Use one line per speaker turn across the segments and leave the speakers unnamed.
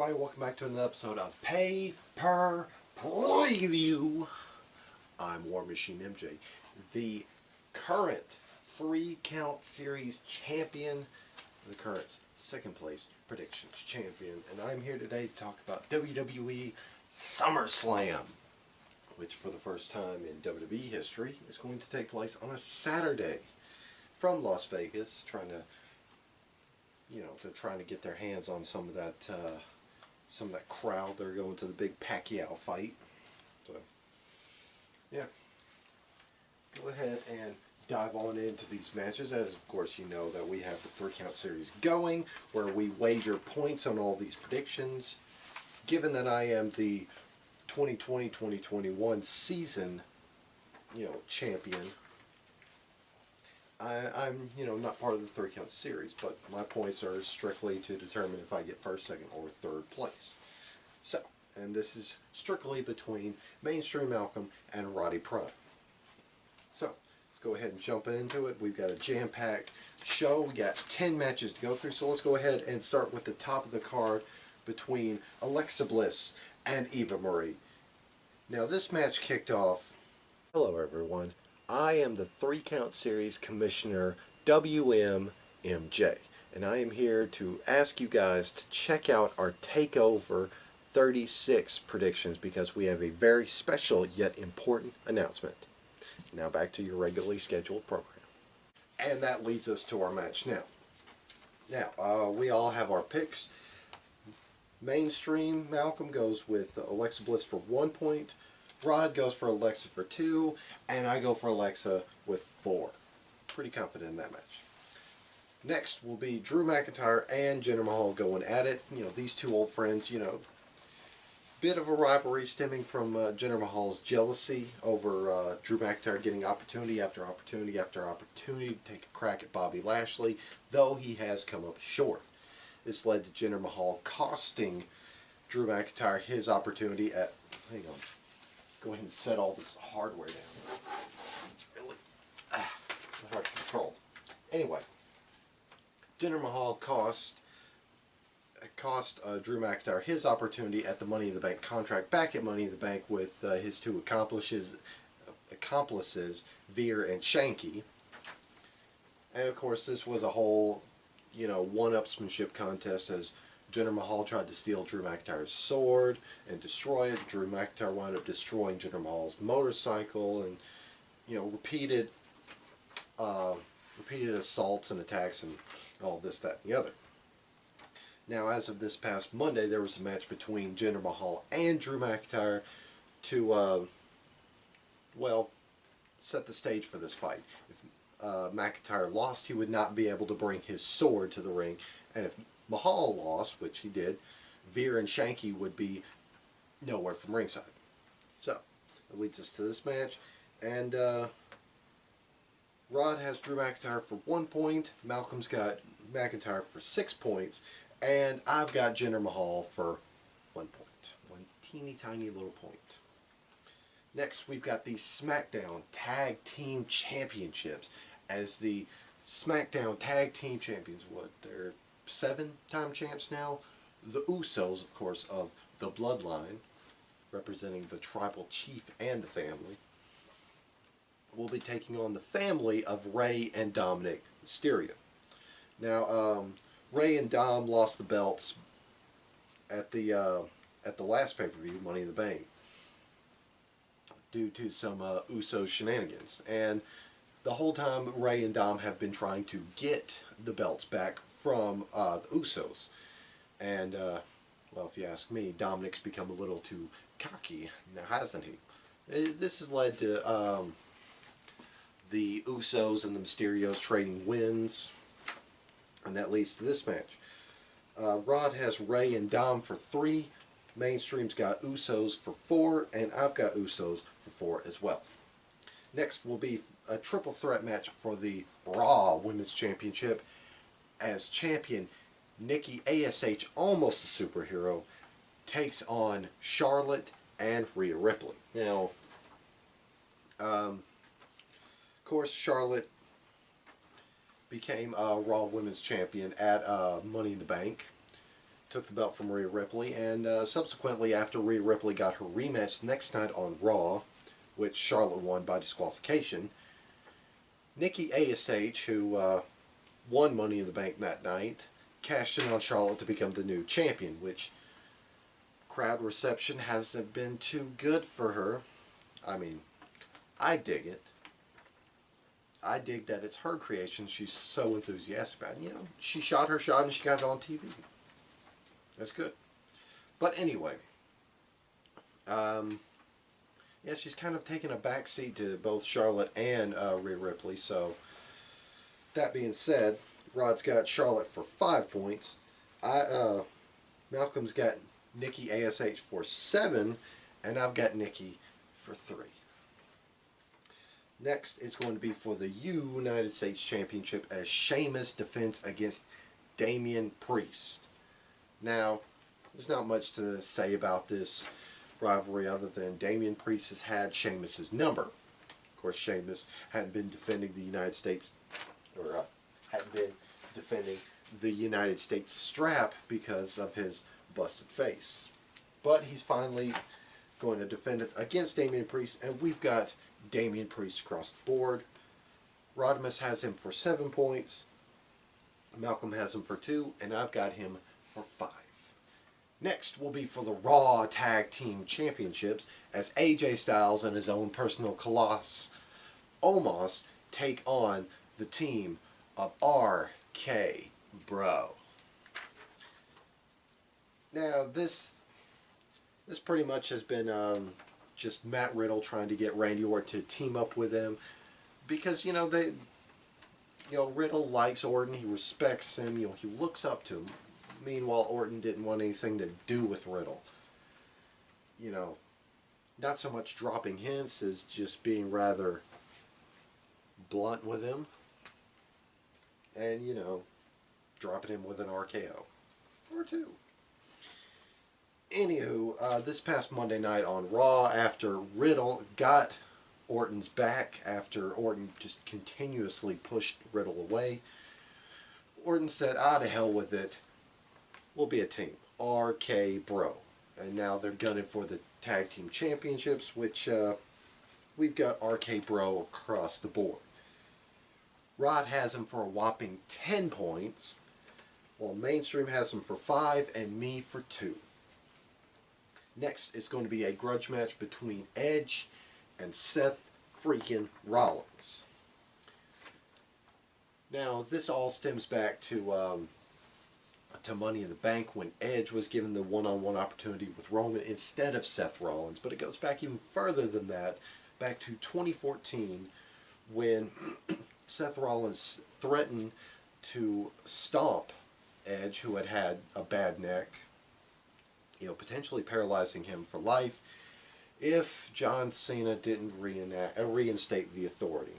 everybody, welcome back to another episode of Pay Per Preview. I'm War Machine MJ, the current 3-count series champion, the current second place predictions champion, and I'm here today to talk about WWE SummerSlam, which for the first time in WWE history is going to take place on a Saturday from Las Vegas, they're trying to get their hands on some of that crowd. They're going to the big Pacquiao fight. So, yeah. Go ahead and dive on into these matches. As of course you know that we have the 3-count series going, where we wager points on all these predictions. Given that I am the 2020-2021 season, champion, I'm not part of the 3-count series, but my points are strictly to determine if I get first, second, or third place. So, and this is strictly between Mainstream Malcolm and Roddy Prime. So, let's go ahead and jump into it. We've got a jam-packed show. We got 10 matches to go through, so let's go ahead and start with the top of the card between Alexa Bliss and Eva Marie. Now, this match kicked off. Hello, everyone. I am the 3-count series commissioner, WMMJ, and I am here to ask you guys to check out our TakeOver 36 predictions because we have a very special yet important announcement. Now back to your regularly scheduled program. And that leads us to our match now. Now, we all have our picks. Mainstream Malcolm goes with Alexa Bliss for 1 point. Rod goes for Alexa for 2, and I go for Alexa with 4. Pretty confident in that match. Next will be Drew McIntyre and Jinder Mahal going at it. These two old friends, bit of a rivalry stemming from Jinder Mahal's jealousy over Drew McIntyre getting opportunity after opportunity after opportunity to take a crack at Bobby Lashley, though he has come up short. This led to Jinder Mahal costing Drew McIntyre his opportunity at... Hang on. Go ahead and set all this hardware down. It's really hard to control. Anyway, Jinder Mahal cost Drew McIntyre his opportunity at the Money in the Bank contract back at Money in the Bank with his two accomplices, Veer and Shanky. And of course, this was a whole, one-upsmanship contest as Jinder Mahal tried to steal Drew McIntyre's sword and destroy it. Drew McIntyre wound up destroying Jinder Mahal's motorcycle, and repeated assaults and attacks and all this, that, and the other. Now, as of this past Monday, there was a match between Jinder Mahal and Drew McIntyre to, set the stage for this fight. If McIntyre lost, he would not be able to bring his sword to the ring, and if Mahal lost, which he did, Veer and Shanky would be nowhere from ringside. So, that leads us to this match. And Rod has Drew McIntyre for 1 point. Malcolm's got McIntyre for 6 points. And I've got Jinder Mahal for 1 point. One teeny tiny little point. Next, we've got the SmackDown Tag Team Championships. As the SmackDown Tag Team Champions, they're 7-time champs now. The Usos, of course, of the Bloodline, representing the Tribal Chief and the family, will be taking on the family of Rey and Dominic Mysterio. Now, Rey and Dom lost the belts at the last pay-per-view, Money in the Bank, due to some Usos shenanigans. And the whole time, Rey and Dom have been trying to get the belts back from the Usos. And, if you ask me, Dominic's become a little too cocky now, hasn't he? This has led to the Usos and the Mysterios trading wins, and that leads to this match. Rod has Rey and Dom for 3, Mainstream's got Usos for 4, and I've got Usos for 4 as well. Next will be a triple threat match for the Raw Women's Championship, as champion Nikki ASH, almost a superhero, takes on Charlotte and Rhea Ripley. Now, of course, Charlotte became Raw Women's Champion at Money in the Bank, took the belt from Rhea Ripley, and subsequently, after Rhea Ripley got her rematch the next night on Raw, which Charlotte won by disqualification, Nikki ASH, who won Money in the Bank that night, cashed in on Charlotte to become the new champion, which crowd reception hasn't been too good for her. I mean, I dig it. I dig that it's her creation. She's so enthusiastic about it. You know, she shot her shot and she got it on TV. That's good. But anyway, yeah, she's kind of taken a backseat to both Charlotte and Rhea Ripley. So, that being said, Rod's got Charlotte for 5 points. Malcolm's got Nikki ASH for 7, and I've got Nikki for 3. Next, it's going to be for the United States Championship as Sheamus defends against Damian Priest. Now, there's not much to say about this rivalry other than Damian Priest has had Sheamus's number. Of course, Sheamus hadn't been defending the United States, or hadn't been defending the United States strap because of his busted face. But he's finally going to defend it against Damian Priest, and we've got Damian Priest across the board. Rodimus has him for 7 points. Malcolm has him for 2, and I've got him for 5. Next will be for the Raw Tag Team Championships as AJ Styles and his own personal Colossus, Omos, take on the team of RK Bro. Now, this pretty much has been just Matt Riddle trying to get Randy Orton to team up with him, because Riddle likes Orton, he respects him, he looks up to him. Meanwhile, Orton didn't want anything to do with Riddle. Not so much dropping hints as just being rather blunt with him, and dropping him with an RKO or 2. Anywho, this past Monday night on Raw, after Riddle got Orton's back, after Orton just continuously pushed Riddle away, Orton said, to hell with it, we'll be a team, RK Bro. And now they're gunning for the Tag Team Championships, which we've got RK Bro across the board. Rod has him for a whopping 10 points, while Mainstream has him for 5 and me for 2. Next is going to be a grudge match between Edge and Seth freaking Rollins. Now, this all stems back to Money in the Bank, when Edge was given the one-on-one opportunity with Roman instead of Seth Rollins. But it goes back even further than that, back to 2014, when Seth Rollins threatened to stomp Edge, who had had a bad neck, potentially paralyzing him for life, if John Cena didn't reinstate the Authority.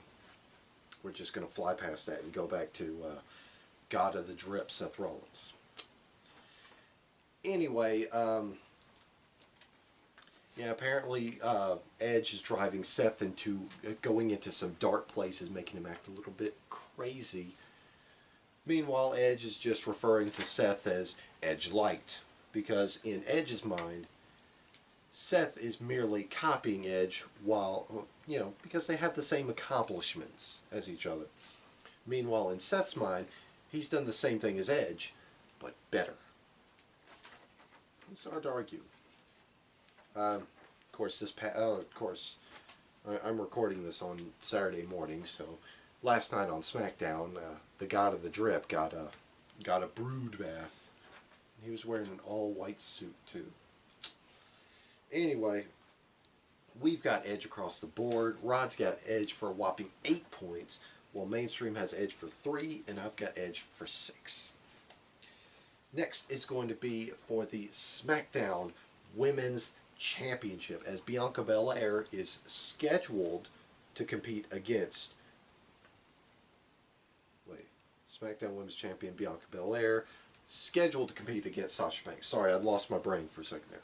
We're just going to fly past that and go back to God of the Drip, Seth Rollins. Anyway, apparently Edge is driving Seth going into some dark places, making him act a little bit crazy. Meanwhile, Edge is just referring to Seth as Edge Light, because in Edge's mind, Seth is merely copying Edge because they have the same accomplishments as each other. Meanwhile, in Seth's mind, he's done the same thing as Edge, but better. It's hard to argue. Of course, I'm recording this on Saturday morning, so last night on SmackDown, the God of the Drip got a brood bath. He was wearing an all-white suit, too. Anyway, we've got Edge across the board. Rod's got Edge for a whopping 8 points, while Mainstream has Edge for 3, and I've got Edge for 6. Next is going to be for the SmackDown Women's Championship, as Bianca Belair is scheduled to compete against SmackDown Women's Champion Bianca Belair, scheduled to compete against Sasha Banks. Sorry, I'd lost my brain for a second there.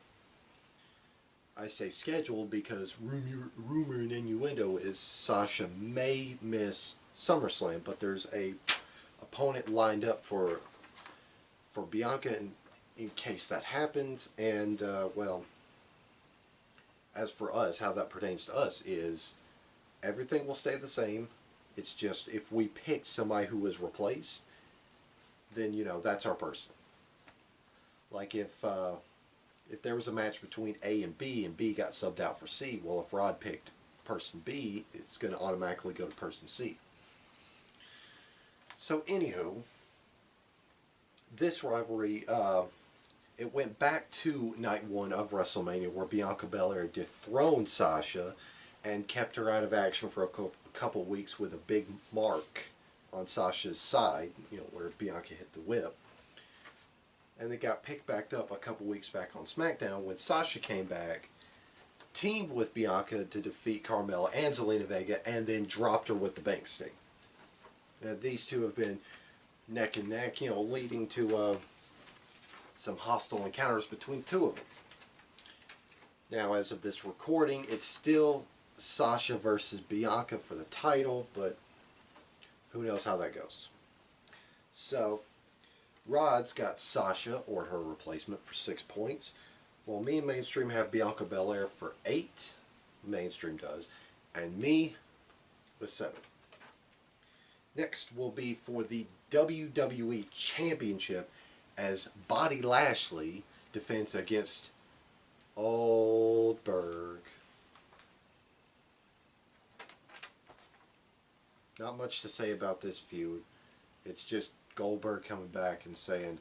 I say scheduled because rumor and innuendo is Sasha may miss SummerSlam, but there's a opponent lined up for Bianca, and in case that happens. And well, as for us, how that pertains to us is everything will stay the same. It's just if we pick somebody who was replaced, then you know that's our person. Like if there was a match between A and B got subbed out for C, well, if Rod picked person B, it's going to automatically go to person C. So anywho, this rivalry, it went back to night one of WrestleMania where Bianca Belair dethroned Sasha and kept her out of action for a couple weeks with a big mark on Sasha's side, you know, where Bianca hit the whip. And it got picked back up a couple weeks back on SmackDown when Sasha came back, teamed with Bianca to defeat Carmella and Zelina Vega, and then dropped her with the bank stick. Now, these two have been neck and neck, you know, leading to some hostile encounters between two of them. Now, as of this recording, it's still Sasha versus Bianca for the title, but who knows how that goes. So, Rod's got Sasha, or her replacement, for 6 points, while me and Mainstream have Bianca Belair for 8, Mainstream does, and me with 7. Next will be for the WWE Championship as Bobby Lashley defends against Goldberg. Not much to say about this feud. It's just Goldberg coming back and saying,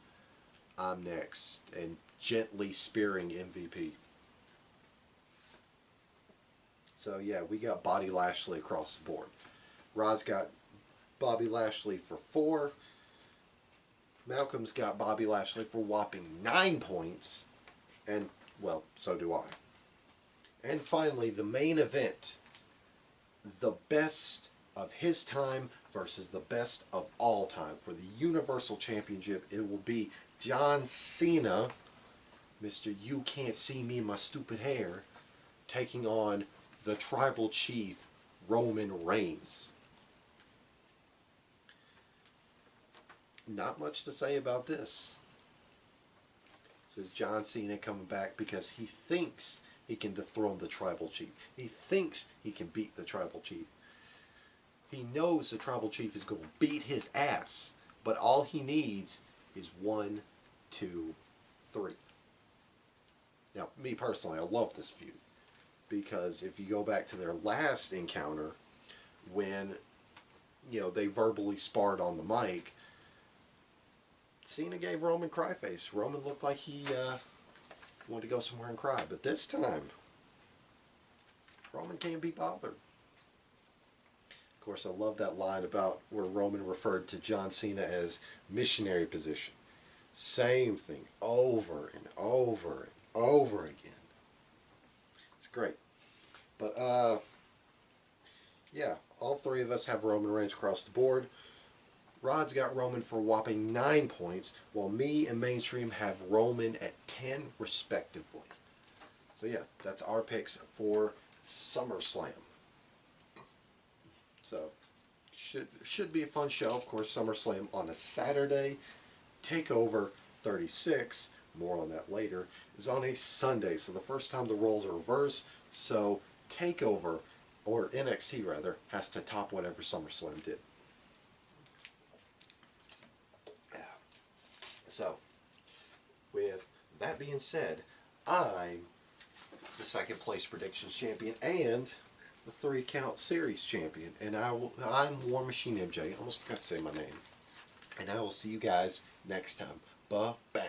"I'm next," and gently spearing MVP. So yeah, we got Bobby Lashley across the board. Rod's got Bobby Lashley for 4. Malcolm's got Bobby Lashley for whopping 9 points. And, well, so do I. And finally, the main event. The best of his time versus the best of all time. For the Universal Championship, it will be John Cena, Mr. You Can't See Me in My Stupid Hair, taking on the Tribal Chief, Roman Reigns. Not much to say about this. This is John Cena coming back because he thinks he can dethrone the Tribal Chief. He thinks he can beat the Tribal Chief. He knows the Tribal Chief is going to beat his ass, but all he needs is 1, 2, 3. Now, me personally, I love this feud because if you go back to their last encounter, when you know they verbally sparred on the mic, Cena gave Roman cry face. Roman looked like he wanted to go somewhere and cry, but this time Roman can't be bothered. Of course, I love that line about where Roman referred to John Cena as missionary position. Same thing over and over and over again. It's great. But, yeah, all three of us have Roman Reigns across the board. Rod's got Roman for a whopping 9 points, while me and Mainstream have Roman at 10 respectively. So yeah, that's our picks for SummerSlam. So, should be a fun show. Of course, SummerSlam on a Saturday. TakeOver 36, more on that later, is on a Sunday. So the first time the roles are reversed. So TakeOver, or NXT rather, has to top whatever SummerSlam did. So, with that being said, I'm the second place predictions champion and the 3 Count Series champion. And I'm War Machine MJ. I almost forgot to say my name. And I will see you guys next time. Ba-bang.